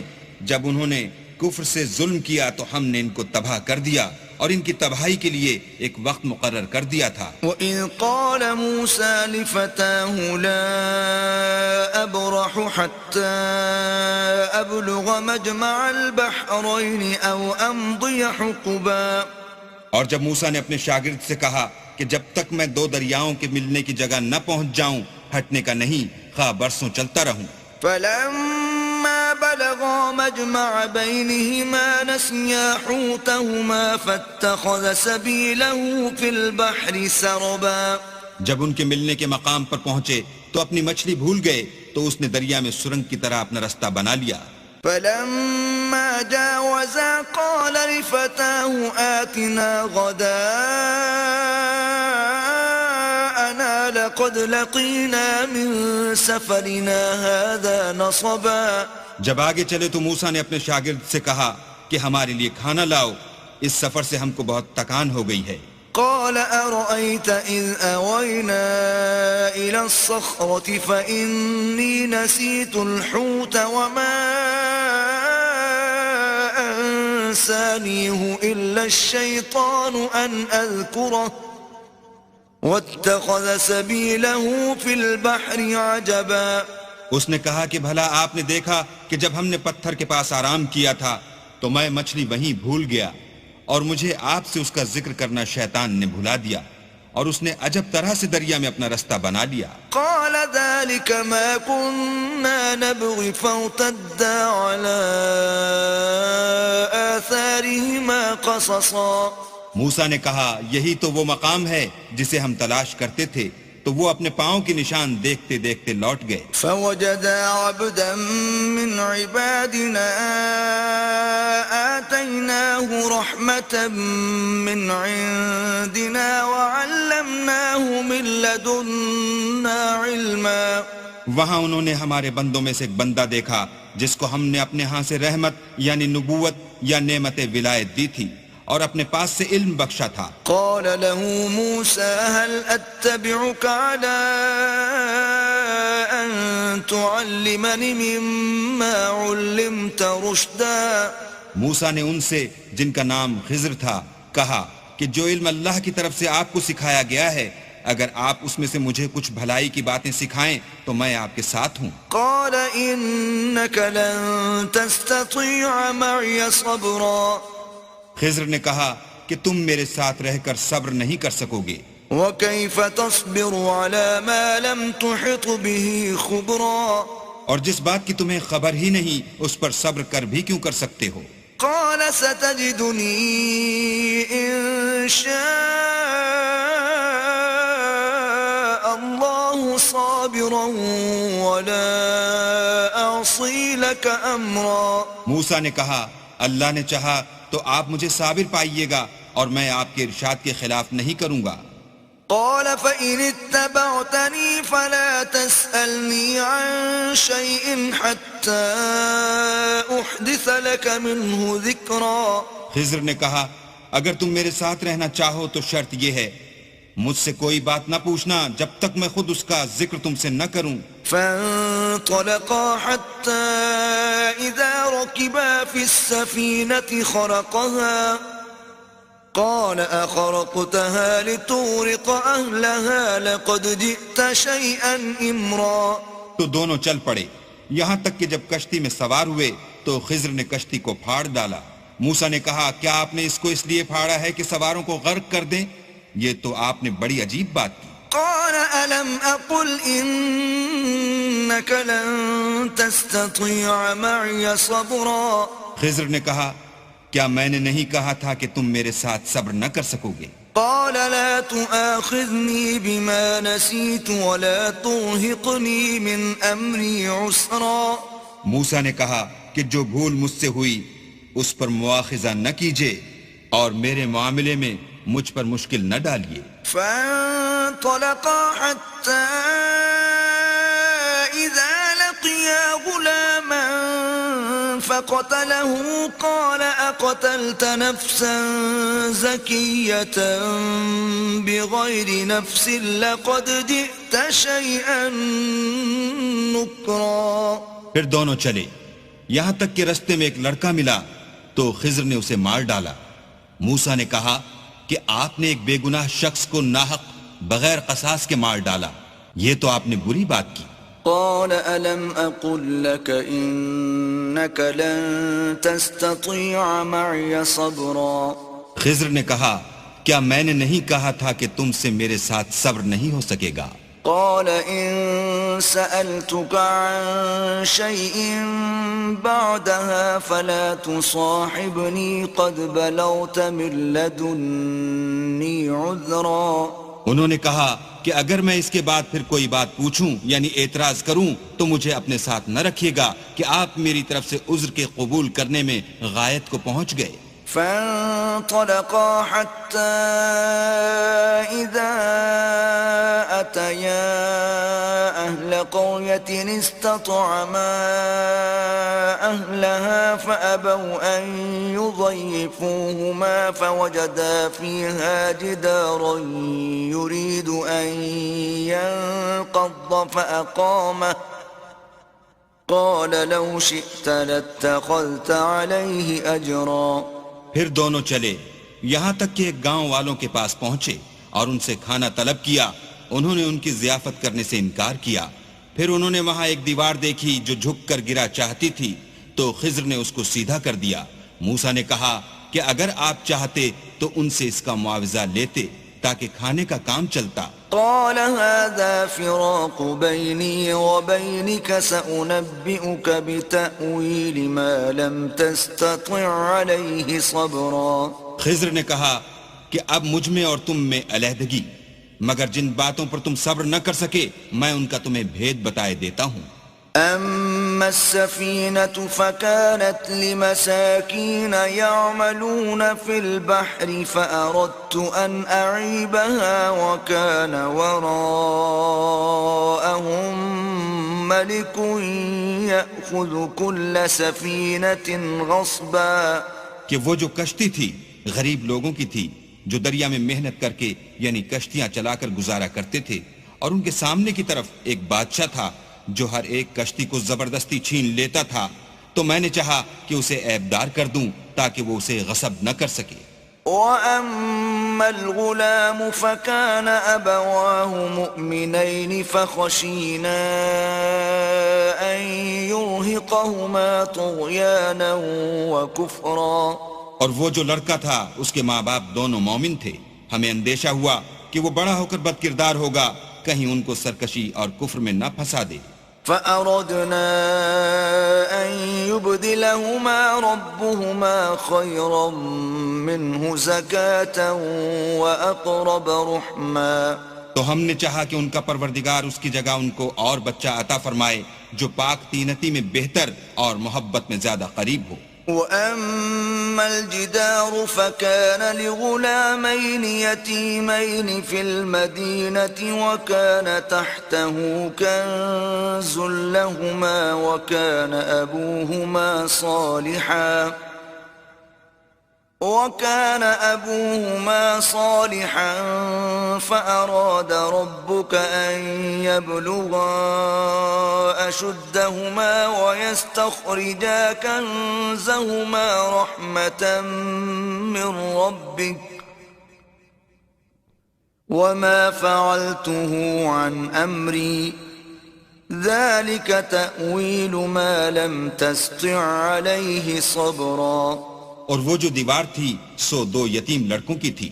جب انہوں نے کفر سے ظلم کیا تو ہم نے ان کو تباہ کر دیا اور ان کی تباہی کے لیے ایک وقت مقرر کر دیا تھا. وَإِذْ قَالَ مُوسَىٰ لِفَتَاهُ لَا أَبْرَحُ حَتَّىٰ أَبْلُغَ مَجْمَعَ الْبَحْرَيْنِ أَوْ أَمْضِيَ حُقُبًا. اور جب موسیٰ نے اپنے شاگرد سے کہا کہ جب تک میں دو دریاؤں کے ملنے کی جگہ نہ پہنچ جاؤں ہٹنے کا نہیں، خواہ برسوں چلتا رہوں. فَلَمَّا بَلَغَا مَجْمَعَ بَيْنِهِمَا نَسِيَا حُوتَهُمَا فَاتَّخَذَ سَبِيلَهُ فِي الْبَحْرِ سَرَبًا. جب ان کے ملنے کے مقام پر پہنچے تو اپنی مچھلی بھول گئے تو اس نے دریا میں سرنگ کی طرح اپنا رستہ بنا لیا. فَلَمَّا جَاوَزَا قَالَ لِفَتَاهُ آتِنَا غَدَاءَنَا لَقَدْ لَقِينَا مِن سَفَرِنَا هَذَا نَصَبًا. جب آگے چلے تو موسیٰ نے اپنے شاگرد سے کہا کہ ہمارے لیے کھانا لاؤ، اس سفر سے ہم کو بہت تکان ہو گئی ہے. قال أرأيت إذ أوينا إلى الصخرة فإني نسيت الحوت وما أنسانيه إلا الشيطان أن أذكره واتخذ سبيله في البحر عجبا. اس نے کہا کہ بھلا آپ نے دیکھا کہ جب ہم نے پتھر کے پاس آرام کیا تھا تو میں مچھلی وہیں بھول گیا اور مجھے آپ سے اس کا ذکر کرنا شیطان نے بھلا دیا اور اس نے عجب طرح سے دریا میں اپنا رستہ بنا لیا. قال ذلك ما كنا نبغي فارتدا على آثارهما قصصا. موسیٰ نے کہا یہی تو وہ مقام ہے جسے ہم تلاش کرتے تھے، تو وہ اپنے پاؤں کی نشان دیکھتے دیکھتے لوٹ گئے. فوجدا عبدا من عبادنا آتيناه رحمة من عندنا وعلمناه من لدنا علما. وہاں انہوں نے ہمارے بندوں میں سے ایک بندہ دیکھا جس کو ہم نے اپنے ہاں سے رحمت یعنی نبوت یا نعمت ولایت دی تھی اور اپنے پاس سے علم بخشا تھا. قال له موسى هل أتبعك على أن تعلمني مما علمت رشدا. موسیٰ نے ان سے جن کا نام خضر تھا کہا کہ جو علم اللہ کی طرف سے آپ کو سکھایا گیا ہے اگر آپ اس میں سے مجھے کچھ بھلائی کی باتیں سکھائیں تو میں آپ کے ساتھ ہوں. قال إنك لن تستطيع معي صبرا. خضر نے کہا کہ تم میرے ساتھ رہ کر صبر نہیں کر سکو گے. وكيف تصبر على ما لم تحط به خبرا. اور جس بات کی تمہیں خبر ہی نہیں اس پر صبر کر بھی کیوں کر سکتے ہو. قال ستجدني إن شاء الله صابرا ولا أعصي لك أمرا. موسیٰ نے کہا اللہ نے چاہا تو آپ مجھے صابر پائیے گا اور میں آپ کے ارشاد کے خلاف نہیں کروں گا. قال فإن اتبعتني فلا تسألني عن شيء حتى أحدث لك منه ذكرا. خضر نے کہا اگر تم میرے ساتھ رہنا چاہو تو شرط یہ ہے مجھ سے کوئی بات نہ پوچھنا جب تک میں خود اس کا ذکر تم سے نہ کروں. فانطلقا حتى إذا ركبا في السفينة خرقها قال أخرقتها لتغرق أهلها لقد جئت شيئا إمرا. تو دونوں چل پڑے یہاں تک کہ جب کشتی میں سوار ہوئے تو خضر نے کشتی کو پھاڑ ڈالا. موسیٰ نے کہا کیا آپ نے اس کو اس لیے پھاڑا ہے کہ سواروں کو غرق کر دیں؟ یہ تو آپ نے بڑی عجیب بات کی. قال ألم أقل إنك لن تستطيع معي صبرا. خضر نے کہا کیا میں نے نہیں کہا تھا کہ تم میرے ساتھ صبر نہ کر سکو گے؟ قال لا تؤاخذني بما نسيت ولا ترهقني من أمري عسرا. موسیٰ نے کہا کہ جو بھول مجھ سے ہوئی اس پر مواخذہ نہ کیجیے اور میرے معاملے میں مجھ پر مشکل نہ ڈالیے. فانطلقا حتى إذا لقيا غلاما فقتله قال أقتلت نفسا زكية بغير نفس لقد جئت شيئا نكرا. پھر دونوں چلے یہاں تک کہ رستے میں ایک لڑکا ملا تو خضر نے اسے مار ڈالا. موسیٰ نے کہا کہ آپ نے ایک بے گناہ شخص کو ناحق بغیر قصاص کے مار ڈالا، یہ تو آپ نے بری بات کی. قال ألم أقل لك إنك لن تستطيع معي صبرا. خضر نے کہا کیا میں نے نہیں کہا تھا کہ تم سے میرے ساتھ صبر نہیں ہو سکے گا. قال إن سألتك عن شيء بعدها فلا تصاحبني قد بلغت من لدني عذرا. انہوں نے کہا کہ اگر میں اس کے بعد پھر کوئی بات پوچھوں یعنی اعتراض کروں تو مجھے اپنے ساتھ نہ رکھیے گا کہ آپ میری طرف سے عذر کے قبول کرنے میں غایت کو پہنچ گئے. فانطلقا حتى إذا أتيا أهل قرية استطعما أهلها فأبوا أن يضيفوهما فوجدا فيها جدارا يريد أن ينقض فأقامه قال لو شئت لاتخذت عليه أجرا. پھر دونوں چلے یہاں تک کہ ایک گاؤں والوں کے پاس پہنچے اور ان سے کھانا طلب کیا. انہوں نے ان کی ضیافت کرنے سے انکار کیا. پھر انہوں نے وہاں ایک دیوار دیکھی جو جھک کر گرا چاہتی تھی تو خضر نے اس کو سیدھا کر دیا. موسیٰ نے کہا کہ اگر آپ چاہتے تو ان سے اس کا معاوضہ لیتے تاکہ کھانے کا کام چلتا. قال هذا فراق بيني وبينك سأنبئك بتأويل ما لم تستطع عليه صبرا. خضر نے کہا کہ اب مجھ میں اور تم میں علیحدگی، مگر جن باتوں پر تم صبر نہ کر سکے میں ان کا تمہیں بھید بتائے دیتا ہوں. أما السفينة فكانت لمساكين يعملون في البحر فأردت أن أعيبها وكان وراءهم ملك يأخذ كل سفينة غصبا. کہ وہ جو کشتی تھی غریب لوگوں کی تھی جو دریا میں محنت کر کے یعنی کشتیاں چلا کر گزارا کرتے تھے، اور ان کے سامنے کی طرف ایک بادشاہ تھا جو ہر ایک کشتی کو زبردستی چھین لیتا تھا. تو میں نے چاہا کہ اسے عیبدار کر دوں تاکہ وہ اسے غصب نہ کر سکے. وَأَمَّا الْغُلَامُ فَكَانَ أَبَوَاهُ مُؤْمِنَيْنِ فَخَشِينَا أَن يُرْهِقَهُمَا طُغْيَانًا وَكُفْرًا. اور وہ جو لڑکا تھا اس کے ماں باپ دونوں مومن تھے. ہمیں اندیشہ ہوا کہ وہ بڑا ہو کر بد کردار ہوگا، کہیں ان کو سرکشی اور کفر میں نہ پھنسا دے. فَأَرَدْنَا أَن يُبْدِلَهُمَا رَبُّهُمَا خَيْرًا مِّنْهُ زَكَاةً وَأَقْرَبَ رُحْمًا. تو ہم نے چاہا کہ ان کا پروردگار اس کی جگہ ان کو اور بچہ عطا فرمائے جو پاک تینتی میں بہتر اور محبت میں زیادہ قریب ہو. وَأَمَّا الْجِدَارُ فَكَانَ لِغُلَامَيْنِ يَتِيمَيْنِ فِي الْمَدِينَةِ وَكَانَ تَحْتَهُ كَنزٌ لَهُمَا وَكَانَ أَبُوهُمَا صَالِحًا فَأَرَادَ رَبُّكَ أَن يَبْلُغَا أَشُدَّهُمَا وَيَسْتَخْرِجَا كَنزَهُمَا رَحْمَةً مِّن رَّبِّكَ وَمَا فَعَلْتُهُ عَنْ أَمْرِي ذَلِكَ تَأْوِيلُ مَا لَمْ تَسْطِع عَلَيْهِ صَبْرًا. اور وہ جو دیوار تھی سو 2 یتیم لڑکوں کی تھی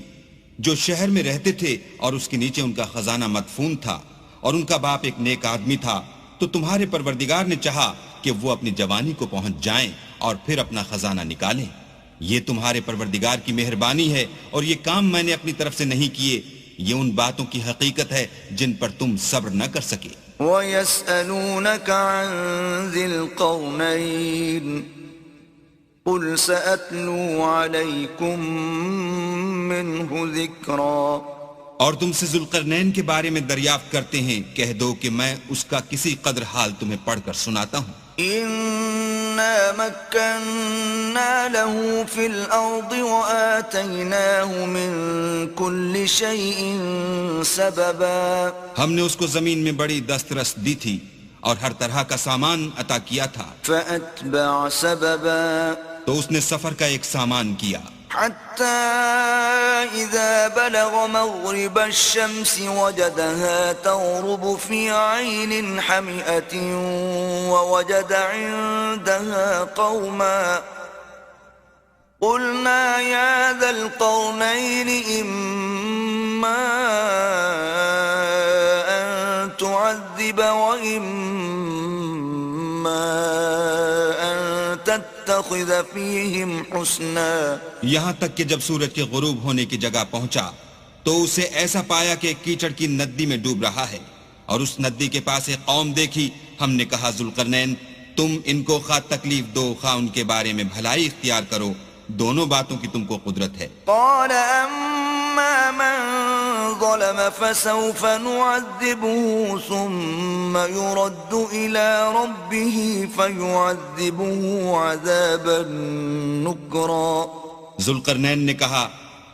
جو شہر میں رہتے تھے اور اس کے نیچے ان کا خزانہ مدفون تھا، اور ان کا باپ ایک نیک آدمی تھا. تو تمہارے پروردگار نے چاہا کہ وہ اپنی جوانی کو پہنچ جائیں اور پھر اپنا خزانہ نکالیں. یہ تمہارے پروردگار کی مہربانی ہے اور یہ کام میں نے اپنی طرف سے نہیں کیے، یہ ان باتوں کی حقیقت ہے جن پر تم صبر نہ کر سکے۔ وَيَسْأَلُونَكَ عَنْ ذِي الْقَرْنَيْنِ قُلْ سَأَتْلُو عَلَيْكُمْ مِنْهُ ذِكْرًا۔ اور تم سے ذوالقرنین کے بارے میں دریافت کرتے ہیں، کہہ دو کہ میں اس کا کسی قدر حال تمہیں پڑھ کر سناتا ہوں۔ إِنَّا مَكَّنَّا لَهُ فِي الْأَرْضِ وَآتَيْنَاهُ مِنْ كُلِّ شَيْءٍ سَبَبًا۔ ہم نے اس کو زمین میں بڑی دسترس دی تھی اور ہر طرح کا سامان عطا کیا تھا۔ فَأَتْبَعَ سَبَبًا، تو اس نے سفر کا ایک سامان کیا، حَتَّى إِذَا بَلَغَ مَغْرِبَ الشَّمْسِ وَجَدَهَا تَغْرُبُ فِي عَيْنٍ حَمِئَةٍ وَوَجَدَ عِندَهَا قَوْمًا قُلْنَا يَا ذَا الْقَرْنَيْنِ إِمَّا أَن تُعَذِّبَ وَإِمَّا أَن تَتَّخِذَ فِيهِمْ حُسْنًا۔ یہاں تک کہ جب سورج کے غروب ہونے کی جگہ پہنچا تو اسے ایسا پایا کہ کیچڑ کی ندی میں ڈوب رہا ہے، اور اس ندی کے پاس ایک قوم دیکھی۔ ہم نے کہا ذوالقرنین تم ان کو خواہ تکلیف دو خواہ ان کے بارے میں بھلائی اختیار کرو، دونوں باتوں کی تم کو قدرت ہے۔ قال أما من ظلم فسوف نعذبه ثم يرد إلى ربه فيعذبه عذابا نكرا۔ ذوالقرنین نے کہا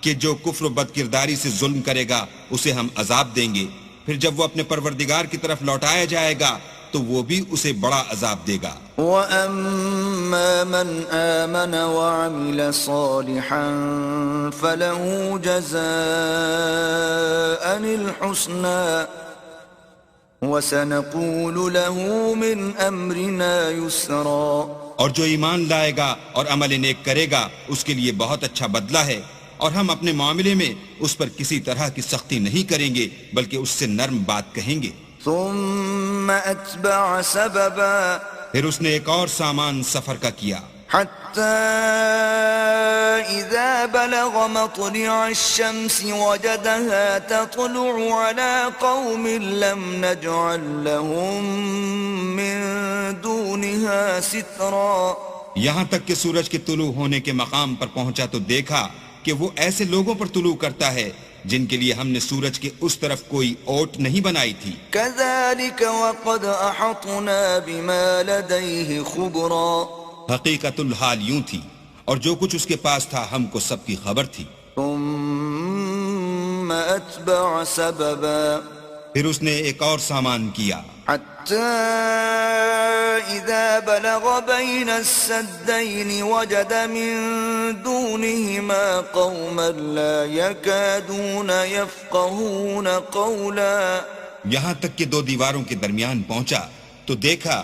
کہ جو کفر و بد کرداری سے ظلم کرے گا اسے ہم عذاب دیں گے، پھر جب وہ اپنے پروردگار کی طرف لوٹایا جائے گا تو وہ بھی اسے بڑا عذاب دے گا۔ وَأَمَّا مَنْ آمَنَ وَعَمِلَ صَالِحًا فَلَهُ جَزَاءً الْحُسْنَى وَسَنَقُولُ لَهُ مِنْ أَمْرِنَا يُسْرًا۔ اور جو ایمان لائے گا اور عمل نیک کرے گا اس کے لیے بہت اچھا بدلہ ہے، اور ہم اپنے معاملے میں اس پر کسی طرح کی سختی نہیں کریں گے بلکہ اس سے نرم بات کہیں گے۔ ثم أتبع سببا، پھر اس نے ایک اور سامان سفر کا کیا، حتى إذا بلغ مطلع الشمس وجدها تطلع على قوم لم نجعل لهم من دونها سترا۔ یہاں تک کہ سورج کے طلوع ہونے کے مقام پر پہنچا تو دیکھا کہ وہ ایسے لوگوں پر طلوع کرتا ہے جن کے لیے ہم نے سورج کے اس طرف کوئی اوٹ نہیں بنائی تھی۔ كذلك وقد أحطنا بما لديه خبرا، حقیقت الحال یوں تھی اور جو کچھ اس کے پاس تھا ہم کو سب کی خبر تھی۔ ثم أتبع سببا، پھر اس نے ایک اور سامان کیا، حتى إذا بلغ بين السدين وجد من دونهما قوما لا يكادون يفقهون قولا۔ یہاں تک کہ دو دیواروں کے درمیان پہنچا تو دیکھا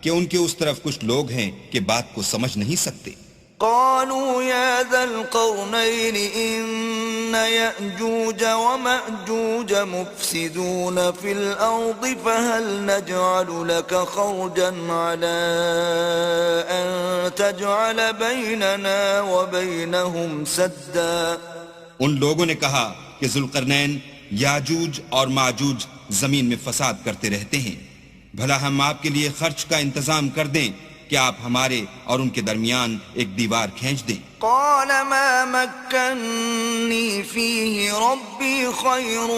کہ ان کے اس طرف کچھ لوگ ہیں کہ بات کو سمجھ نہیں سکتے۔ قالوا يا ذا القرنين إن يأجوج ومأجوج مفسدون في الأرض فهل نجعل لك خرجا على أن تجعل بيننا وبينهم سدا۔ ان لوگوں نے کہا کہ ذوالقرنین یاجوج اور ماجوج زمین میں فساد کرتے رہتے ہیں، بھلا ہم آپ کے لیے خرچ کا انتظام کر دیں کہ آپ ہمارے اور ان کے درمیان ایک دیوار کھینچ دیں۔ قال ما مكنني فيه ربي خير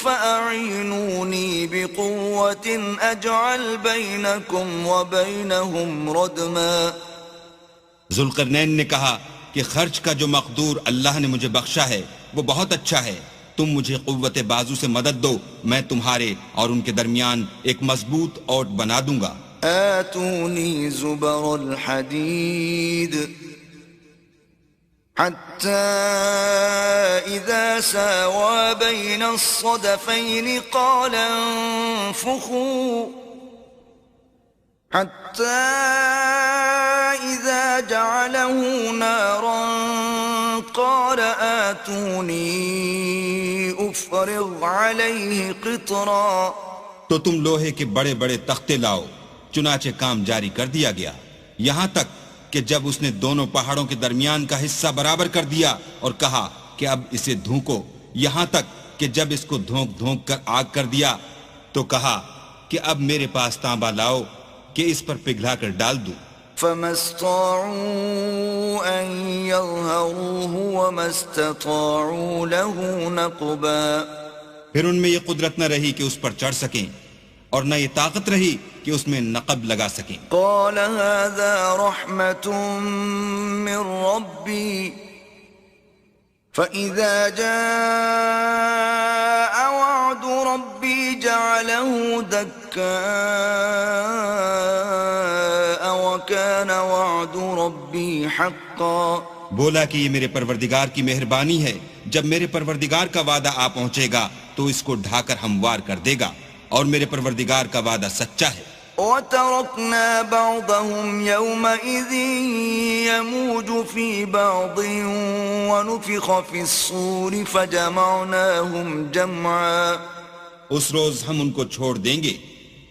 فأعينوني بقوة أجعل بينكم وبينهم ردما۔ ذوالقرنین نے کہا کہ خرچ کا جو مقدور اللہ نے مجھے بخشا ہے وہ بہت اچھا ہے، تم مجھے قوت بازو سے مدد دو، میں تمہارے اور ان کے درمیان ایک مضبوط اوٹ بنا دوں گا۔ آتوني زبر الحديد حتى إذا ساوى بين الصدفين قال انفخوا حتى إذا جعله نارا قال آتوني أفرغ عليه قطرا۔ تو تم لوہے کے بڑے بڑے تختے لاؤ، چنانچہ کام جاری کر دیا گیا، یہاں تک کہ جب اس نے دونوں پہاڑوں کے درمیان کا حصہ برابر کر دیا اور کہا کہ اب اسے دھونکو، یہاں تک کہ جب اس کو دھونک دھونک کر آگ کر دیا تو کہا کہ اب میرے پاس تانبا لاؤ کہ اس پر پگھلا کر ڈال دوں۔ فما استطاعوا أن يظهروه وما استطاعوا له نقبا، پھر ان میں یہ قدرت نہ رہی کہ اس پر چڑھ سکیں اور نہ یہ طاقت رہی کہ اس میں نقب لگا سکیں۔ قال هذا رحمة من ربي فإذا جاء وعد ربي جعله دكاء وكان وعد ربي حقا۔ بولا کہ یہ میرے پروردگار کی مہربانی ہے، جب میرے پروردگار کا وعدہ آ پہنچے گا تو اس کو ڈھا کر ہموار کر دے گا، اور میرے پروردگار کا وعدہ سچا ہے۔ وَتَرَكْنَا بَعْضَهُمْ يَوْمَئِذٍ يَمُوجُ فِي بَعْضٍ وَنُفِخَ فِي الصُّورِ فَجَمَعْنَاهُمْ جَمْعًا۔ اس روز ہم ان کو چھوڑ دیں گے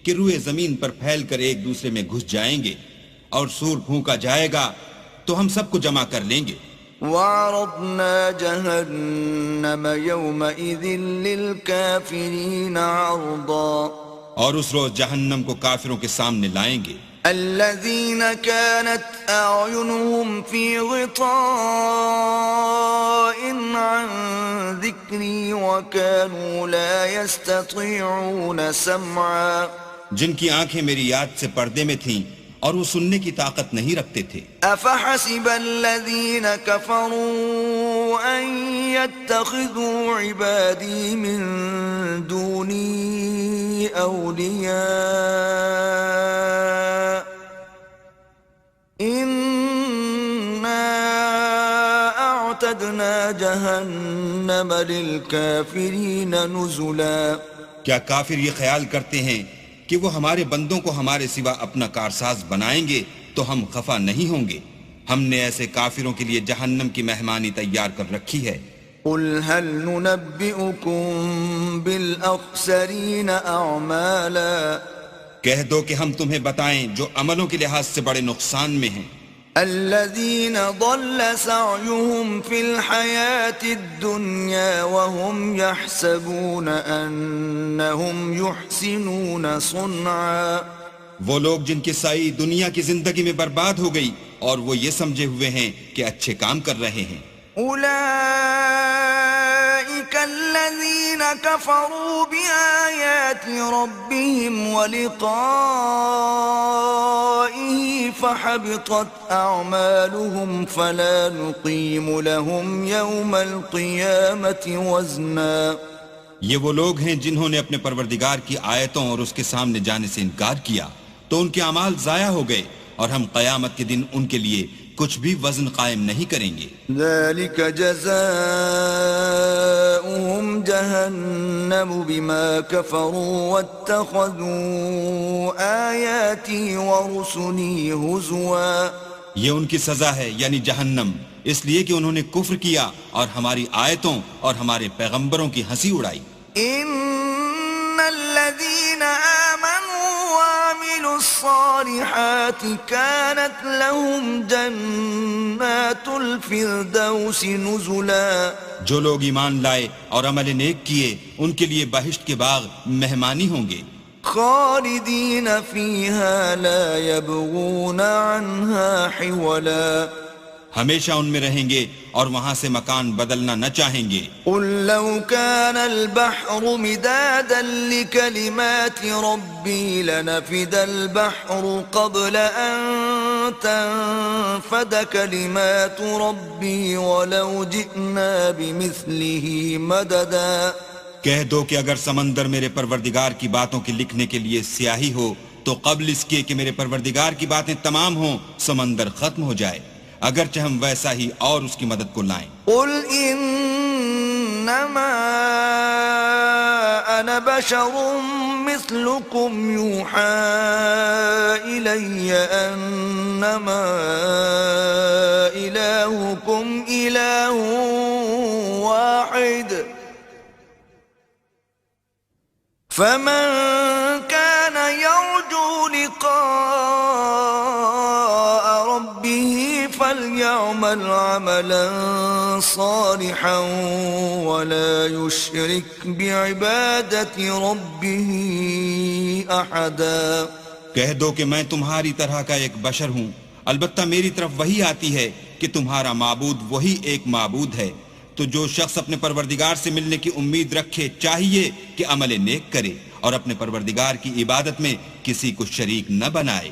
کہ روئے زمین پر پھیل کر ایک دوسرے میں گھس جائیں گے، اور سور پھونکا جائے گا تو ہم سب کو جمع کر لیں گے۔ وَعَرَضْنَا جَهَنَّمَ يَوْمَئِذٍ لِلْكَافِرِينَ عَرْضًا۔ اور اس روز جہنم کو کافروں کے سامنے لائیں گے۔ الَّذِينَ كَانَتْ أَعْيُنُهُمْ فِي غِطَاءٍ عَنْ ذِكْرِي وَكَانُوا لَا يَسْتَطِيعُونَ سَمْعًا۔ جن کی آنکھیں میری یاد سے پردے میں تھیں اور وہ سننے کی طاقت نہیں رکھتے تھے۔ أَفَحَسِبَ الَّذِينَ كَفَرُوا أَن يَتَّخِذُوا عِبَادِي مِن دُونِي أَوْلِيَاءَ إِنَّا أَعْتَدْنَا جَهَنَّمَ لِلْكَافِرِينَ نُزُلًا۔ کیا کافر یہ خیال کرتے ہیں کہ وہ ہمارے بندوں کو ہمارے سوا اپنا کارساز بنائیں گے تو ہم خفا نہیں ہوں گے؟ ہم نے ایسے کافروں کے لیے جہنم کی مہمانی تیار کر رکھی ہے۔ قُلْ هَلْ نُنَبِّئُكُمْ بِالْأَخْسَرِينَ أَعْمَالًا۔ کہہ دو کہ ہم تمہیں بتائیں جو عملوں کے لحاظ سے بڑے نقصان میں ہیں۔ الَّذِينَ ضَلَّ سَعْيُهُمْ فِي الْحَيَاةِ الدُّنْيَا وَهُمْ يَحْسَبُونَ أَنَّهُمْ يُحْسِنُونَ صُنْعًا۔ وہ لوگ جن کی سعی دنیا کی زندگی میں برباد ہو گئی اور وہ یہ سمجھے ہوئے ہیں کہ اچھے کام کر رہے ہیں۔ أُولَئِكَ الَّذِينَ كَفَرُوا بِآيَاتِ رَبِّهِمْ وَلِقَائِهِ فَحَبِطَتْ أَعْمَالُهُمْ فَلَا نُقِيمُ لَهُمْ يَوْمَ الْقِيَامَةِ وَزْنًا۔ یہ وہ لوگ ہیں جنہوں نے اپنے پروردگار کی آیتوں اور اس کے سامنے جانے سے انکار کیا تو ان کے اعمال ضائع ہو گئے، اور ہم قیامت کے دن ان کے لیے کچھ بھی وزن قائم نہیں کریں گے۔ ذَلِكَ جَزَاؤُهُمْ جَهَنَّمُ بِمَا كَفَرُوا وَاتَّخَذُوا آيَاتِي وَرُسُلِي هُزُوًا۔ یہ ان کی سزا ہے، یعنی جہنم، اس لیے کہ انہوں نے کفر کیا اور ہماری آیتوں اور ہمارے پیغمبروں کی ہنسی اڑائی۔ إِنَّ الَّذِينَ آمَنُوا وَعَمِلُوا الصَّالِحَاتِ كَانَتْ لَهُمْ جَنَّاتُ الْفِرْدَوْسِ نُزُلًا۔ جو لوگ ایمان لائے اور عمل نیک کیے ان کے لیے بہشت کے باغ مہمانی ہوں گے، خالدین فیہا لا یبغون عنہا حولا۔ ہمیشہ ان میں رہیں گے اور وہاں سے مکان بدلنا نہ چاہیں گے۔ قل لو كان البحر مدادا لكلمات ربي لنفد البحر قبل أن تنفد كلمات ربي ولو جئنا بمثله مددا۔ کہہ دو کہ اگر سمندر میرے پروردگار کی باتوں کے لکھنے کے لیے سیاہی ہو تو قبل اس کے کہ میرے پروردگار کی باتیں تمام ہوں سمندر ختم ہو جائے، اگرچہ ہم ویسا ہی اور اس کی مدد کو لائیں۔ قل انما انا بشر مثلكم يوحى الي انما الهكم اله واحد فمن كان يرجو لقاء ربه فليعمل عملا صالحا ولا يشرك بعبادة ربه أحدا. کہہ دو کہ میں تمہاری طرح کا ایک بشر ہوں، البتہ میری طرف وہی آتی ہے کہ تمہارا معبود وہی ایک معبود ہے. تو جو شخص اپنے پروردگار سے ملنے کی امید رکھے چاہیے کہ عمل نیک کرے اور اپنے پروردگار کی عبادت میں کسی کو شریک نہ بنائے.